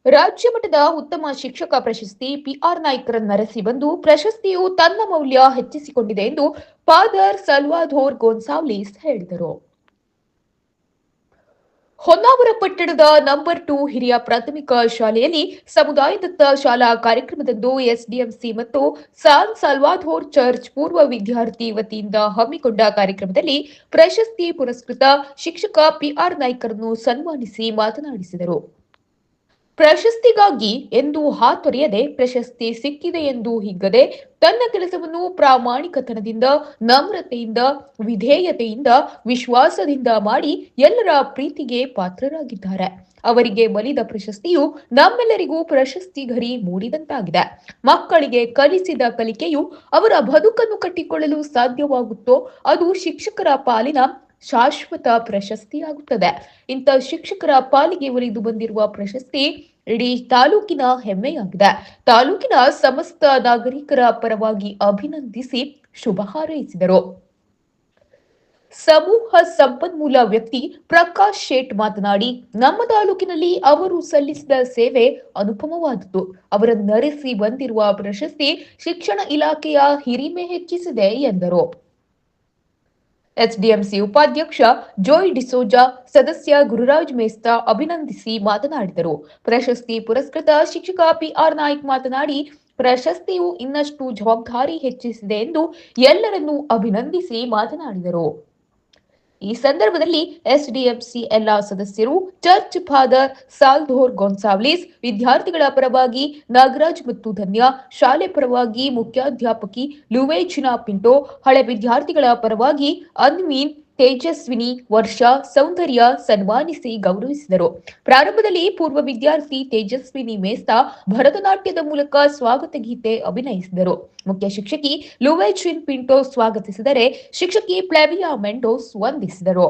ರಾಜ್ಯ ಮಟ್ಟದ ಉತ್ತಮ ಶಿಕ್ಷಕ ಪ್ರಶಸ್ತಿ ಪಿಆರ್ ನಾಯ್ಕರ ನರಸಿ ಬಂದು ಪ್ರಶಸ್ತಿಯು ತನ್ನ ಮೌಲ್ಯ ಹೆಚ್ಚಿಸಿಕೊಂಡಿದೆ ಎಂದು ಫಾದರ್ ಸಲ್ವಾಧೋರ್ ಗೋನ್ಸಾಲ್ವಿಸ್ ಹೇಳಿದರು. ಹೊನ್ನಾವರ ಪಟ್ಟಣದ ನಂಬರ್ 2 ಹಿರಿಯ ಪ್ರಾಥಮಿಕ ಶಾಲೆಯಲ್ಲಿ ಸಮುದಾಯದತ್ತ ಶಾಲಾ ಕಾರ್ಯಕ್ರಮದಂದು ಎಸ್ಡಿಎಂಸಿ ಮತ್ತು ಸಾನ್ ಸಾಲ್ವಾಧೋರ್ ಚರ್ಚ್ ಪೂರ್ವ ವಿದ್ಯಾರ್ಥಿ ವತಿಯಿಂದ ಹಮ್ಮಿಕೊಂಡ ಕಾರ್ಯಕ್ರಮದಲ್ಲಿ ಪ್ರಶಸ್ತಿ ಪುರಸ್ಕೃತ ಶಿಕ್ಷಕ ಪಿಆರ್ ನಾಯ್ಕರನ್ನು ಸನ್ಮಾನಿಸಿ ಮಾತನಾಡಿಸಿದರು. ಪ್ರಶಸ್ತಿಗಾಗಿ ಎಂದು ಹಾತೊರೆಯದೆ ಪ್ರಶಸ್ತಿ ಸಿಕ್ಕಿದೆ ಎಂದು ಹಿಗ್ಗದೆ ತನ್ನ ಕೆಲಸವನ್ನು ಪ್ರಾಮಾಣಿಕತನದಿಂದ, ನಮ್ರತೆಯಿಂದ, ವಿಧೇಯತೆಯಿಂದ, ವಿಶ್ವಾಸದಿಂದ ಮಾಡಿ ಎಲ್ಲರ ಪ್ರೀತಿಗೆ ಪಾತ್ರರಾಗಿದ್ದಾರೆ. ಅವರಿಗೆ ಒಲಿದ ಪ್ರಶಸ್ತಿಯು ನಮ್ಮೆಲ್ಲರಿಗೂ ಪ್ರಶಸ್ತಿ ಗರಿ ಮೂಡಿದಂತಾಗಿದೆ. ಮಕ್ಕಳಿಗೆ ಕಲಿಸಿದ ಕಲಿಕೆಯು ಅವರ ಬದುಕನ್ನು ಕಟ್ಟಿಕೊಳ್ಳಲು ಸಾಧ್ಯವಾಗುತ್ತೋ ಅದು ಶಿಕ್ಷಕರ ಪಾಲಿನ ಶಾಶ್ವತ ಪ್ರಶಸ್ತಿಯಾಗುತ್ತದೆ. ಇಂಥ ಶಿಕ್ಷಕರ ಪಾಲಿಗೆ ಒಲಿದು ಬಂದಿರುವ ಪ್ರಶಸ್ತಿ ಇಡೀ ತಾಲೂಕಿನ ಹೆಮ್ಮೆಯಾಗಿದೆ. ತಾಲೂಕಿನ ಸಮಸ್ತ ನಾಗರಿಕರ ಪರವಾಗಿ ಅಭಿನಂದಿಸಿ ಶುಭ ಹಾರೈಸಿದರು. ಸಮೂಹ ಸಂಪನ್ಮೂಲ ವ್ಯಕ್ತಿ ಪ್ರಕಾಶ್ ಶೇಟ್ ಮಾತನಾಡಿ, ನಮ್ಮ ತಾಲೂಕಿನಲ್ಲಿ ಅವರು ಸಲ್ಲಿಸಿದ ಸೇವೆ ಅನುಪಮವಾದುದು. ಅವರನ್ನರಿಸಿ ಬಂದಿರುವ ಪ್ರಶಸ್ತಿ ಶಿಕ್ಷಣ ಇಲಾಖೆಯ ಹಿರಿಮೆ ಹೆಚ್ಚಿಸಿದೆ ಎಂದರು. ಎಸ್ಡಿಎಂಸಿ ಉಪಾಧ್ಯಕ್ಷ ಜೋಯ್ ಡಿಸೋಜಾ, ಸದಸ್ಯ ಗುರುರಾಜ್ ಮೇಸ್ತಾ ಅಭಿನಂದಿಸಿ ಮಾತನಾಡಿದರು. ಪ್ರಶಸ್ತಿ ಪುರಸ್ಕೃತ ಶಿಕ್ಷಕ ಪಿಆರ್ ನಾಯ್ಕ್ ಮಾತನಾಡಿ, ಪ್ರಶಸ್ತಿಯು ಇನ್ನಷ್ಟು ಜವಾಬ್ದಾರಿ ಹೆಚ್ಚಿಸಿದೆ ಎಂದು ಎಲ್ಲರನ್ನೂ ಅಭಿನಂದಿಸಿ ಮಾತನಾಡಿದರು. ಈ ಸಂದರ್ಭದಲ್ಲಿ ಎಸ್ಡಿಎಂಸಿ ಎಲ್ಲಾ ಸದಸ್ಯರು, ಚರ್ಚ್ ಫಾದರ್ ಸಾಲ್ಧೋರ್ ಗೋನ್ಸಾಲ್ವಿಸ್, ವಿದ್ಯಾರ್ಥಿಗಳ ಪರವಾಗಿ ನಾಗರಾಜ್ ಮತ್ತು ಧನ್ಯ, ಶಾಲೆ ಪರವಾಗಿ ಮುಖ್ಯಾಧ್ಯಾಪಕಿ ಲುವೇಜಿನಾ ಪಿಂಟೋ, ಹಳೆ ವಿದ್ಯಾರ್ಥಿಗಳ ಪರವಾಗಿ ಅನ್ವೀನ್, ತೇಜಸ್ವಿನಿ, ವರ್ಷಾ, ಸೌಂದರ್ಯ ಸನ್ಮಾನಿಸಿ ಗೌರವಿಸಿದರು. ಪ್ರಾರಂಭದಲ್ಲಿ ಪೂರ್ವ ವಿದ್ಯಾರ್ಥಿ ತೇಜಸ್ವಿನಿ ಮೇಸ್ತಾ ಭರತನಾಟ್ಯದ ಮೂಲಕ ಸ್ವಾಗತ ಗೀತೆ ಅಭಿನಯಿಸಿದರು. ಮುಖ್ಯ ಶಿಕ್ಷಕಿ ಲುವೇಜಿನ್ ಪಿಂಟೋ ಸ್ವಾಗತಿಸಿದರೆ, ಶಿಕ್ಷಕಿ ಫ್ಲಾವಿಯಾ ಮೆಂಡೋಸ್ ವಂದಿಸಿದರು.